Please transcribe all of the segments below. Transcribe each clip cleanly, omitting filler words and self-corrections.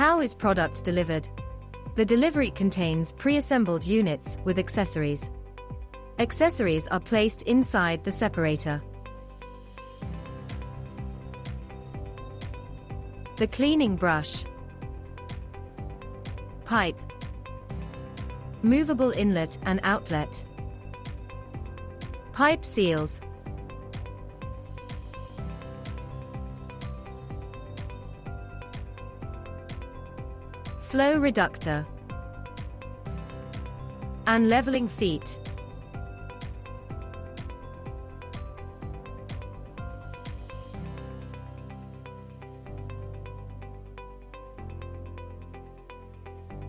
How is product delivered? The delivery contains pre-assembled units with accessories. Accessories are placed inside the separator. The cleaning brush, pipe, movable inlet and outlet, pipe seals, flow reductor, and leveling feet.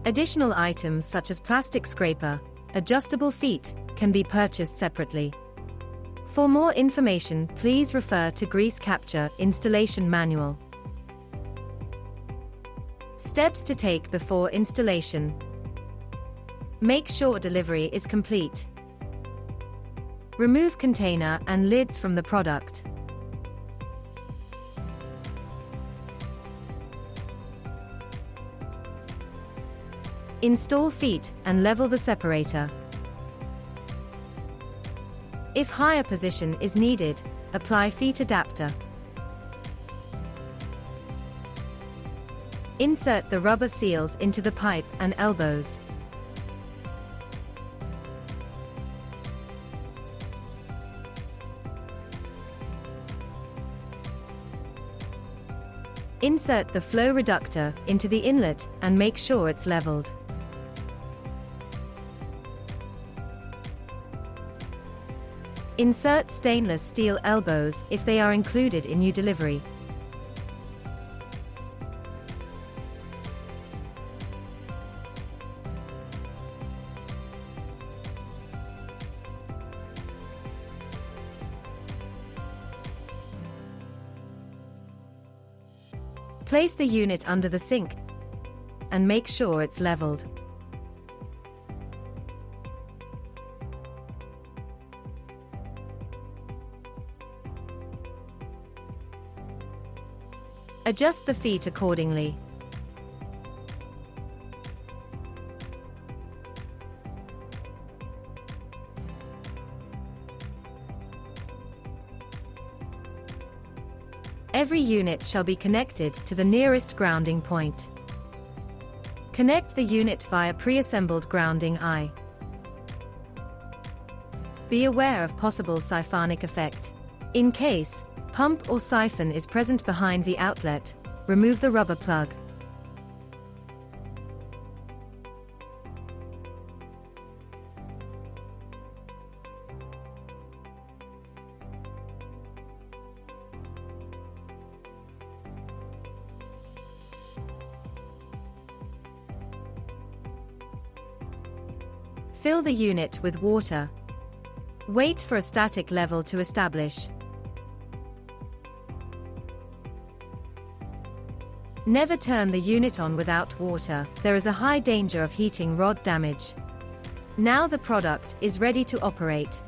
Additional items such as plastic scraper, adjustable feet, can be purchased separately. For more information, please refer to Grease Capture Installation Manual. Steps to take before installation. Make sure delivery is complete. Remove container and lids from the product. Install feet and level the separator. If higher position is needed, apply feet adapter. Insert the rubber seals into the pipe and elbows. Insert the flow reductor into the inlet and make sure it's leveled. Insert stainless steel elbows if they are included in new delivery. Place the unit under the sink and make sure it's leveled. Adjust the feet accordingly. Every unit shall be connected to the nearest grounding point. Connect the unit via pre-assembled grounding eye. Be aware of possible siphonic effect. In case pump or siphon is present behind the outlet, remove the rubber plug. Fill the unit with water. Wait for a static level to establish. Never turn the unit on without water. There is a high danger of heating rod damage. Now the product is ready to operate.